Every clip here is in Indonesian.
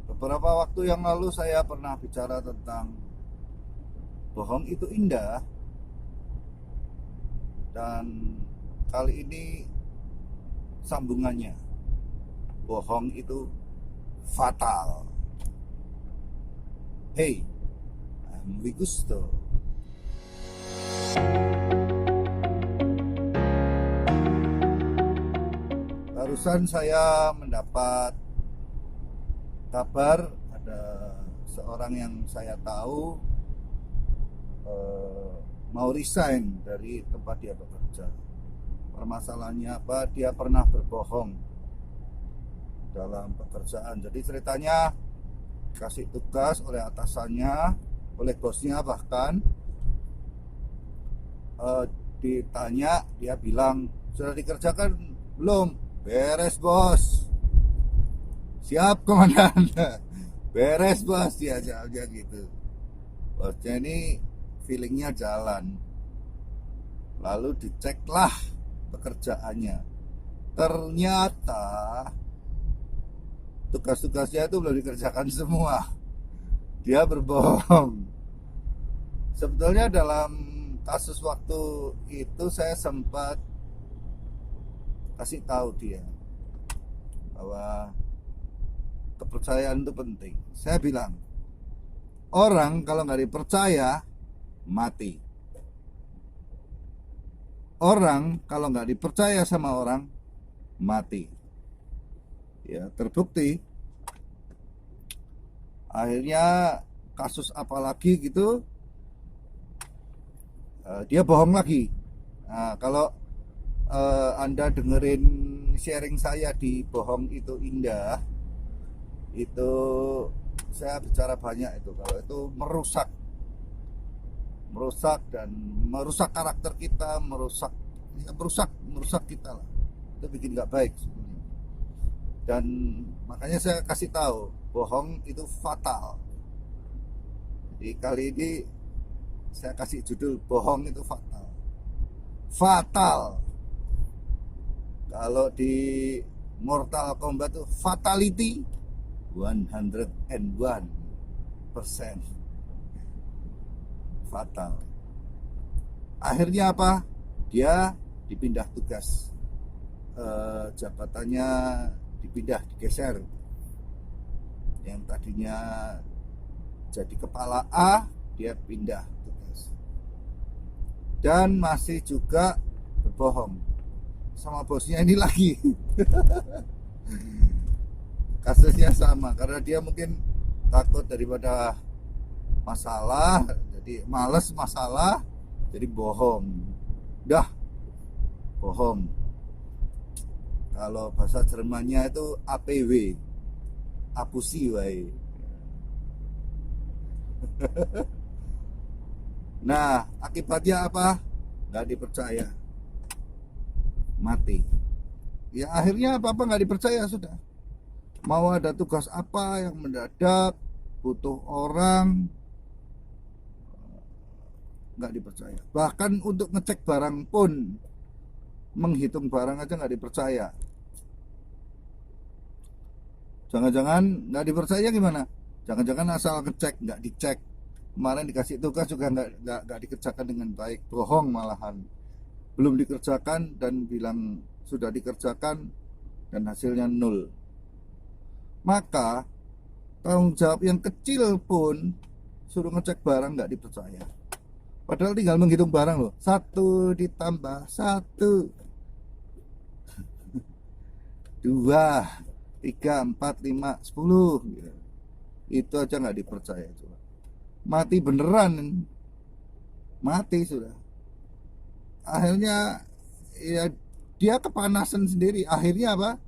Beberapa waktu yang lalu saya pernah bicara tentang bohong itu indah, dan kali ini sambungannya, bohong itu fatal. Hey, I'm Wigusto. Barusan saya mendapat kabar ada seorang yang saya tahu mau resign dari tempat dia bekerja. Permasalahannya apa? Dia pernah berbohong dalam pekerjaan. Jadi ceritanya kasih tugas oleh atasannya, oleh bosnya bahkan, ditanya, dia bilang sudah dikerjakan belum? Beres bos. Siap komandan. Beres bos, dia aja gitu. Bosnya ini feelingnya jalan. Lalu diceklah pekerjaannya. Ternyata tugas-tugasnya itu belum dikerjakan semua. Dia berbohong. Sebetulnya dalam kasus waktu itu saya sempat kasih tahu dia bahwa kepercayaan itu penting. Saya bilang, orang kalau nggak dipercaya mati. Orang kalau nggak dipercaya sama orang mati. Ya, terbukti. Akhirnya kasus apa lagi gitu, dia bohong lagi. Nah, kalau Anda dengerin sharing saya di Bohong Itu Indah, itu saya bicara banyak itu. Kalau itu merusak dan merusak karakter kita, merusak kita lah. Itu bikin nggak baik sebenarnya. Dan makanya saya kasih tahu, bohong itu fatal. Jadi kali ini saya kasih judul bohong itu fatal. Fatal. Kalau di Mortal Kombat itu fatality 101%. Fatal. Akhirnya apa? Dia dipindah tugas, jabatannya digeser. Yang tadinya jadi kepala A, dia pindah tugas. Dan masih juga berbohong sama bosnya ini lagi. Kasusnya sama, karena dia mungkin takut daripada masalah, jadi males masalah, jadi bohong. Dah, bohong. Kalau bahasa Jermannya itu APW, apusi wae. Nah, akibatnya apa? Nggak dipercaya, mati. Ya akhirnya apa-apa nggak dipercaya sudah. Mau ada tugas apa yang mendadak, butuh orang, nggak dipercaya. Bahkan untuk ngecek barang pun, menghitung barang aja nggak dipercaya. Jangan-jangan nggak dipercaya gimana? Jangan-jangan asal ngecek, nggak dicek. Kemarin dikasih tugas juga nggak dikerjakan dengan baik, bohong malahan. Belum dikerjakan dan bilang sudah dikerjakan dan hasilnya nol. Maka tanggung jawab yang kecil pun suruh ngecek barang nggak dipercaya. Padahal tinggal menghitung barang loh. 1 ditambah 1, 2, 3, 4, 5, 10. Itu aja nggak dipercaya. Coba. Mati beneran. Mati sudah. Akhirnya ya dia kepanasan sendiri. Akhirnya apa?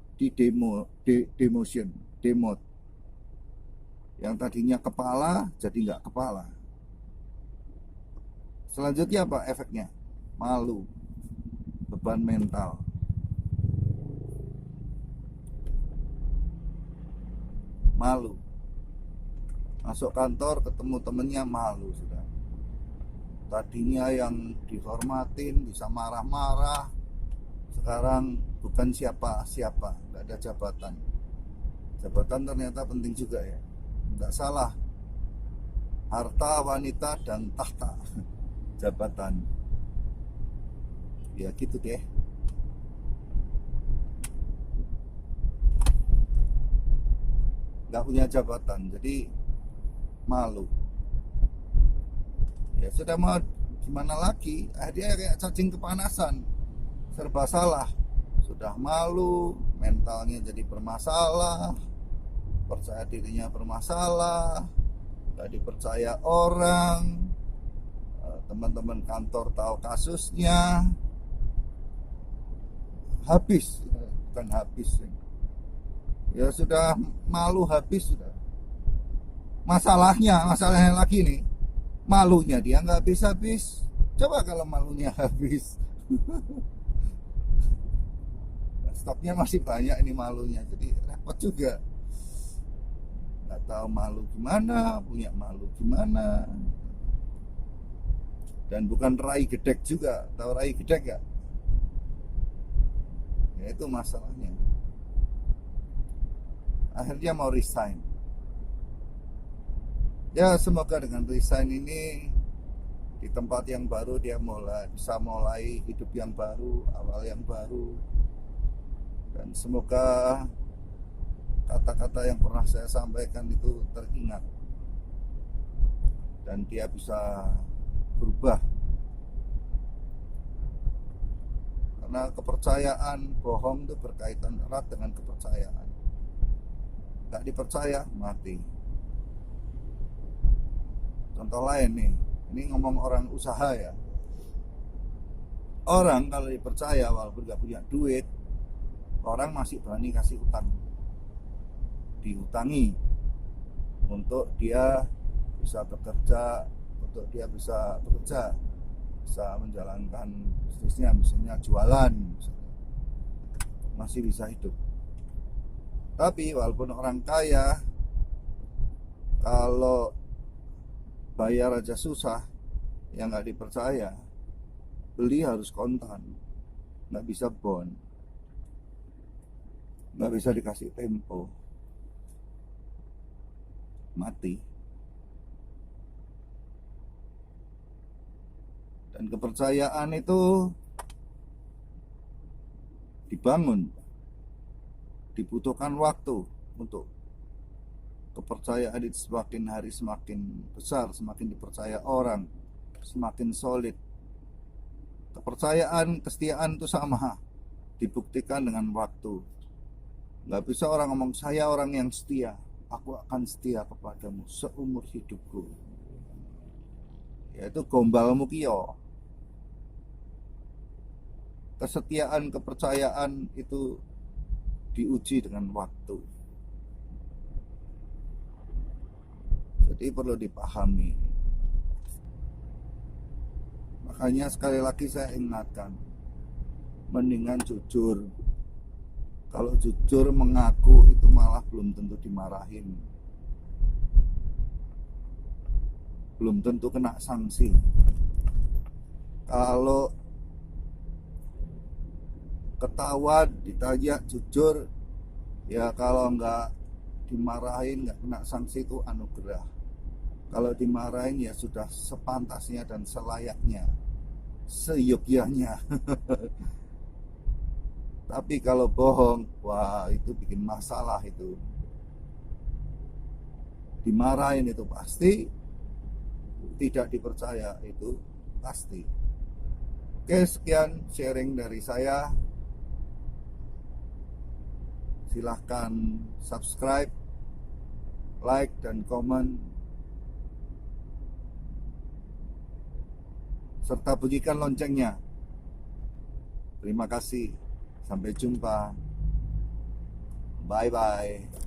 Demotion. Demot. Yang tadinya kepala jadi nggak kepala. Selanjutnya apa efeknya? Malu, beban mental. Malu. Masuk kantor ketemu temennya malu sudah. Tadinya yang dihormatin, bisa marah-marah, sekarang bukan siapa-siapa, nggak ada jabatan. Jabatan ternyata penting juga ya, nggak salah. Harta, wanita, dan tahta. Jabatan. Ya gitu deh. Nggak punya jabatan, jadi malu. Ya sudah, mau gimana lagi, dia kayak cacing kepanasan, serba salah. Sudah malu, mentalnya jadi bermasalah, percaya dirinya bermasalah, gak dipercaya orang, teman-teman kantor tahu kasusnya, habis. Bukan habis ya, sudah malu habis sudah. Masalahnya lagi nih, malunya dia nggak habis-habis. Coba kalau malunya habis. Stoknya masih banyak ini malunya, jadi repot juga. Nggak tahu malu gimana, punya malu gimana. Dan bukan rai gedek juga. Tahu rai gedek gak? Ya itu masalahnya. Akhirnya mau resign. Ya semoga dengan resign ini di tempat yang baru dia bisa mulai hidup yang baru, awal yang baru. Dan semoga kata-kata yang pernah saya sampaikan itu teringat dan dia bisa berubah. Karena kepercayaan bohong itu berkaitan erat dengan kepercayaan. Gak dipercaya, mati. Contoh lain nih, ini ngomong orang usaha ya. Orang kalau dipercaya walaupun gak punya duit, orang masih berani kasih utang, diutangi untuk dia bisa bekerja, bisa menjalankan bisnisnya, misalnya jualan, masih bisa hidup. Tapi walaupun orang kaya, kalau bayar aja susah, yang nggak dipercaya, beli harus kontan, nggak bisa bond, nggak bisa dikasih tempo, mati. Dan kepercayaan itu dibangun, dibutuhkan waktu untuk kepercayaan itu semakin hari semakin besar, semakin dipercaya orang, semakin solid. Kepercayaan, kesetiaan itu sama, dibuktikan dengan waktu. Nggak bisa orang ngomong, saya orang yang setia, aku akan setia kepadamu seumur hidupku. Yaitu gombalmu kio. Kesetiaan, kepercayaan itu diuji dengan waktu. Jadi perlu dipahami. Makanya sekali lagi saya ingatkan, mendingan jujur. Kalau jujur mengaku itu malah belum tentu dimarahin, belum tentu kena sanksi. Kalau ketahuan ditanya jujur, ya kalau nggak dimarahin, nggak kena sanksi itu anugerah. Kalau dimarahin ya sudah sepantasnya dan selayaknya, seyogyanya. Tapi kalau bohong, wah itu bikin masalah itu. Dimarahin itu pasti, tidak dipercaya itu pasti. Oke, sekian sharing dari saya. Silahkan subscribe, like, dan komen, serta bunyikan loncengnya. Terima kasih. Sampai jumpa. Bye-bye.